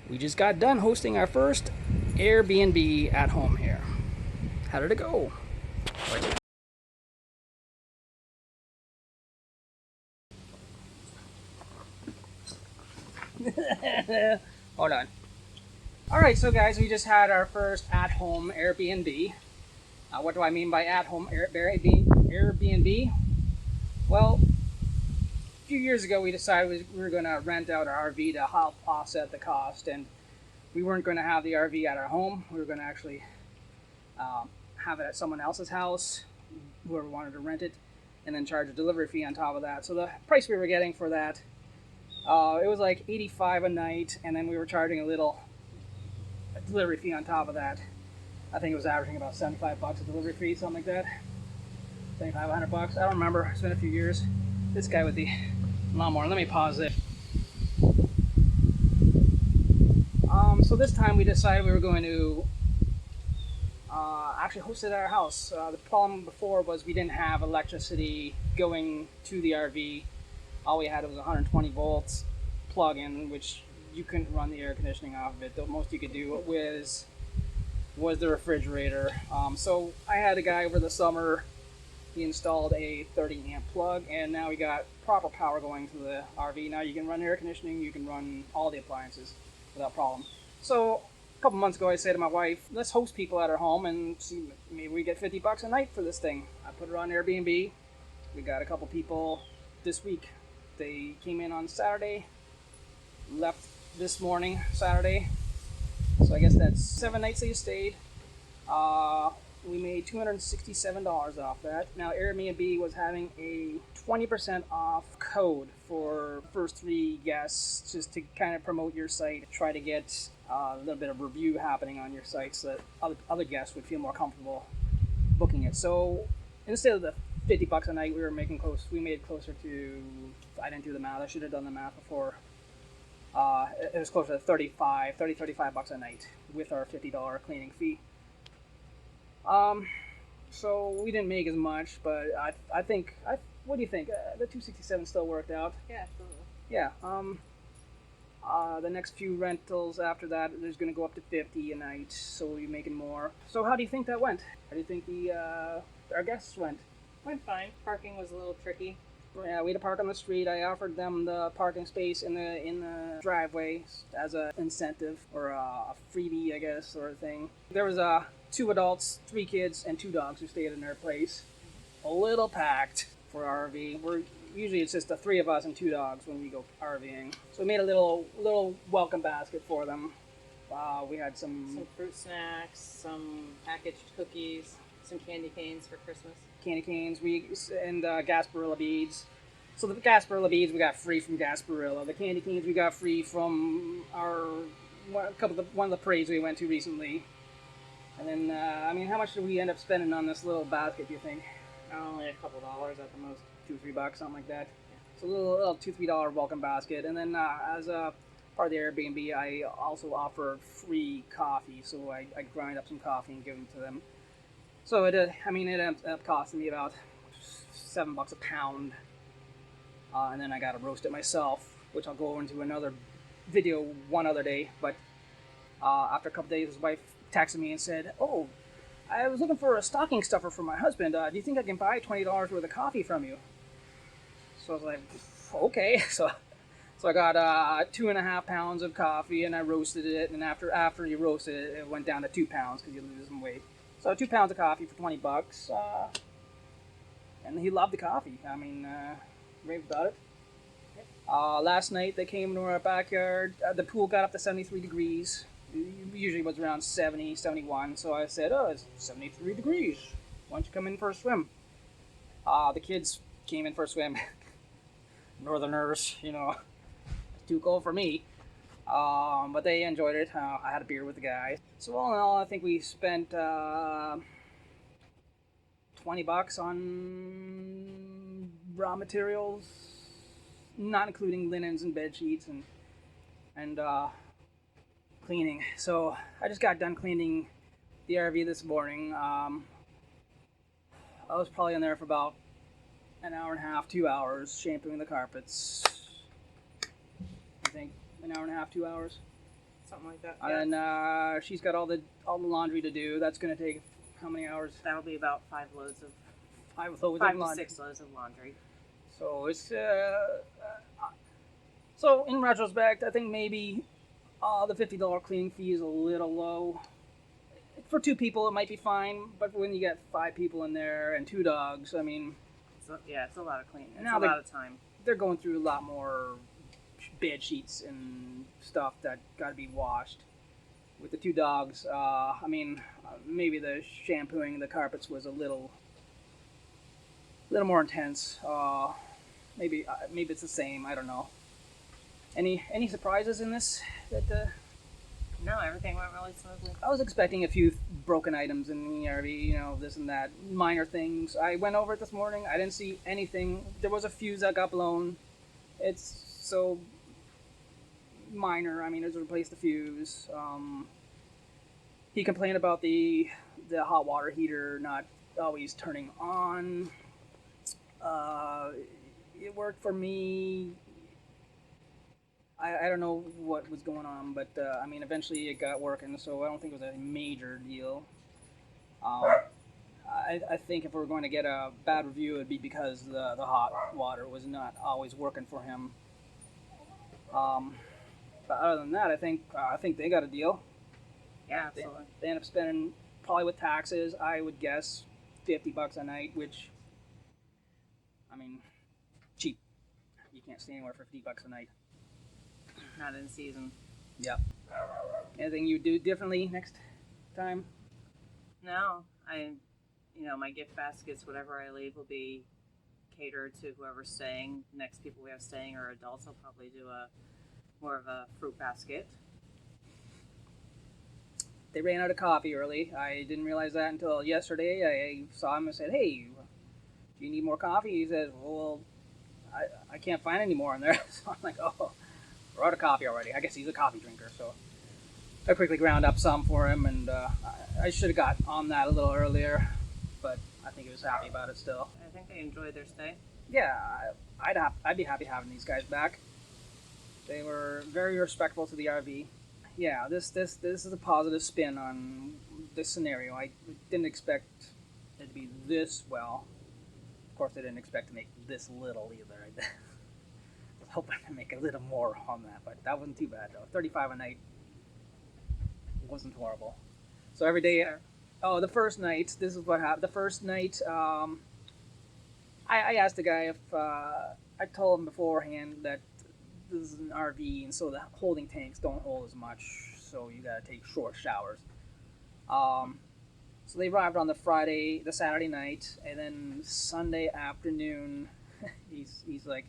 We just got done hosting our first Airbnb at home here. How did it go? Hold on. Alright, so guys, we just had our first at-home Airbnb. What do I mean by at-home Airbnb? Well, a few years ago we decided we were going to rent out our RV to help offset the cost, and we weren't going to have the RV at our home. We were going to actually have it at someone else's house, whoever wanted to rent it, and then charge a delivery fee on top of that. So the price we were getting for that, it was like $85 a night, and then we were charging a delivery fee on top of that. I think it was averaging about $75 a delivery fee, something like that. $7,500. I don't remember. It's been a few years. This guy with the lawnmower. Let me pause it. So this time we decided we were going to actually host it at our house. The problem before was we didn't have electricity going to the RV. All we had was 120 volts plug-in, which you couldn't run the air conditioning off of it. The most you could do was the refrigerator. So I had a guy over the summer. He installed a 30 amp plug, and now we got proper power going to the RV. Now you can run air conditioning, you can run all the appliances without problem. So a couple months ago I said to my wife, let's host people at our home and see, maybe we get $50 a night for this thing. I put it on Airbnb. We got a couple people this week. They came in on Saturday, left this morning, Saturday. So I guess that's 7 nights they stayed. We made $267 off that. Now Airbnb was having a 20% off code for first 3 guests, just to kind of promote your site, try to get a little bit of review happening on your site so that other guests would feel more comfortable booking it. So instead of the $50 a night, we made closer to, I didn't do the math, I should have done the math before. It was closer to $35 a night with our $50 cleaning fee. So we didn't make as much, but I think, what do you think? The 267 still worked out. Yeah, absolutely. Yeah. The next few rentals after that, there's going to go up to 50 a night, so we'll be making more. So how do you think that went? How do you think our guests went? Went fine. Parking was a little tricky. Yeah, we had to park on the street. I offered them the parking space in the driveway as an incentive or a freebie, I guess, sort of thing. There was 2 adults, 3 kids, and 2 dogs who stayed in their place. A little packed for RV. Usually it's just the 3 of us and 2 dogs when we go RVing. So we made a little welcome basket for them. We had some fruit snacks, some packaged cookies, some candy canes for Christmas. Candy canes, and Gasparilla beads. So the Gasparilla beads we got free from Gasparilla. The candy canes we got free from one of the parades we went to recently. And then, how much did we end up spending on this little basket, do you think? Only a couple dollars at the most. $2-3, something like that. Yeah. So a little $2-3 welcome basket. And then as a part of the Airbnb, I also offered free coffee. So I grind up some coffee and give them to them. So it ended up costing me about $7 a pound. And then I got to roast it myself, which I'll go into another video one other day. But after a couple days, his wife texted me and said, "Oh, I was looking for a stocking stuffer for my husband. Do you think I can buy $20 worth of coffee from you?" So I was like, "Okay." So I got 2.5 pounds of coffee, and I roasted it. And after you roasted it, it went down to 2 pounds because you lose some weight. So 2 pounds of coffee for $20, and he loved the coffee. Raved about it. Last night they came to our backyard. The pool got up to 73 degrees. It usually was around 70, 71. So I said, "Oh, it's 73 degrees. Why don't you come in for a swim?" The kids came in for a swim. Northerners, too cold for me. But they enjoyed it. I had a beer with the guys. So all in all, I think we spent $20 on raw materials, not including linens and bed sheets and cleaning. So I just got done cleaning the RV this morning. I was probably in there for about an hour and a half, 2 hours, shampooing the carpets. I think an hour and a half, 2 hours. something like that. And she's got all the laundry to do. That's going to take how many hours? That'll be about 5 loads of 5 loads five of to laundry. 6 loads of laundry. So it's so in retrospect, I think maybe the $50 cleaning fee is a little low. For 2 people, it might be fine, but when you get 5 people in there and 2 dogs, I mean, So, yeah, it's a lot of cleaning. It's Now a they- lot of time. they're going through a lot more bed sheets and stuff that got to be washed. With the 2 dogs, I mean, maybe the shampooing the carpets was a little more intense. Maybe it's the same. I don't know. Any surprises in this? No, everything went really smoothly. I was expecting a few broken items in the RV, this and that, minor things. I went over it this morning. I didn't see anything. There was a fuse that got blown. It's so minor. I mean, just replaced the fuse. He complained about the hot water heater not always turning on. It worked for me. I don't know what was going on, but I mean, eventually it got working, so I don't think it was a major deal. I think if we're going to get a bad review, it'd be because the hot water was not always working for him. But other than that, I think they got a deal. Yeah, absolutely. They end up spending, probably with taxes, I would guess $50 a night, which, I mean, cheap. You can't stay anywhere for $50 a night. Not in season. Yep. Anything you do differently next time? No, my gift baskets, whatever I leave, will be catered to whoever's staying. Next people we have staying are adults. I'll probably do more of a fruit basket. They ran out of coffee early. I didn't realize that until yesterday. I saw him and said, "Hey, do you need more coffee?" He says, "Well, I can't find any more in there." So I'm like, "Oh, we're out of coffee already." I guess he's a coffee drinker, so I quickly ground up some for him, and I should have got on that a little earlier, but I think he was happy about it still. I think they enjoyed their stay. Yeah, I'd be happy having these guys back. They were very respectful to the RV. Yeah, this is a positive spin on this scenario. I didn't expect it to be this well. Of course, I didn't expect to make this little either. I was hoping to make a little more on that, but that wasn't too bad though. 35 a night wasn't horrible. So every day, the first night, this is what happened. The first night, I asked the guy if I told him beforehand that this is an RV, and so the holding tanks don't hold as much, so you gotta take short showers. So they arrived on the Saturday night, and then Sunday afternoon, he's like,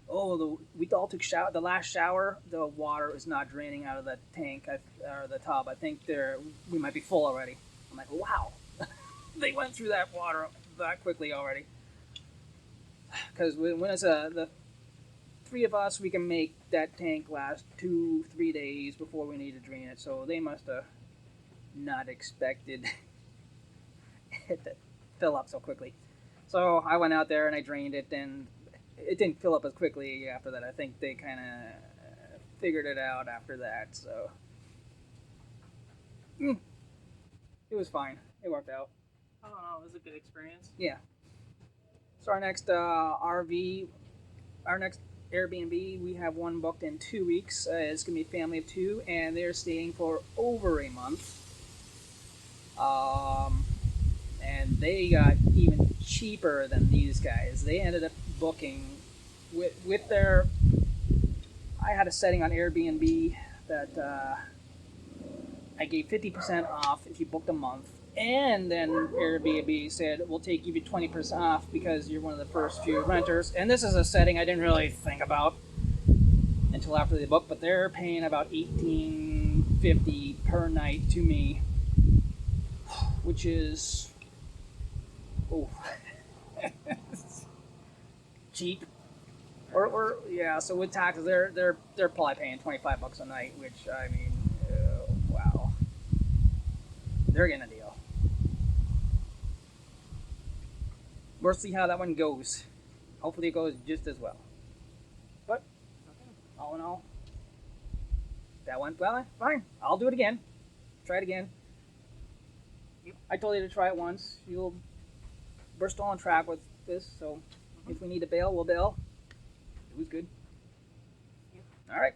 "Oh, we all took shower. The last shower, the water is not draining out of the tank or the tub. I think we might be full already." I'm like, "Wow, they went through that water that quickly already." Because when it's the 3 of us, we can make that tank last 2-3 days before we need to drain it. So they must have not expected it to fill up so quickly. So I went out there and I drained it, and it didn't fill up as quickly after that. I think they kind of figured it out after that. So it was fine. It worked out. I don't know. It was a good experience. Yeah. So our next our next Airbnb, we have one booked in 2 weeks. It's gonna be a family of 2, and they're staying for over a month. And they got even cheaper than these guys. They ended up booking with their. I had a setting on Airbnb that I gave 50% off if you booked a month. And then Airbnb said, we'll take you 20% off because you're one of the first few renters. And this is a setting I didn't really think about until after they booked, but they're paying about $18.50 per night to me, which is cheap. Or yeah, so with taxes, they're probably paying $25 a night, which I mean, wow, they're getting a deal. We'll see how that one goes. Hopefully it goes just as well. But all in all, that went well. Fine, I'll do it again. Try it again. Yep. I told you to try it once. We're still on track with this, so if we need to bail, we'll bail. It was good. Yep. All right.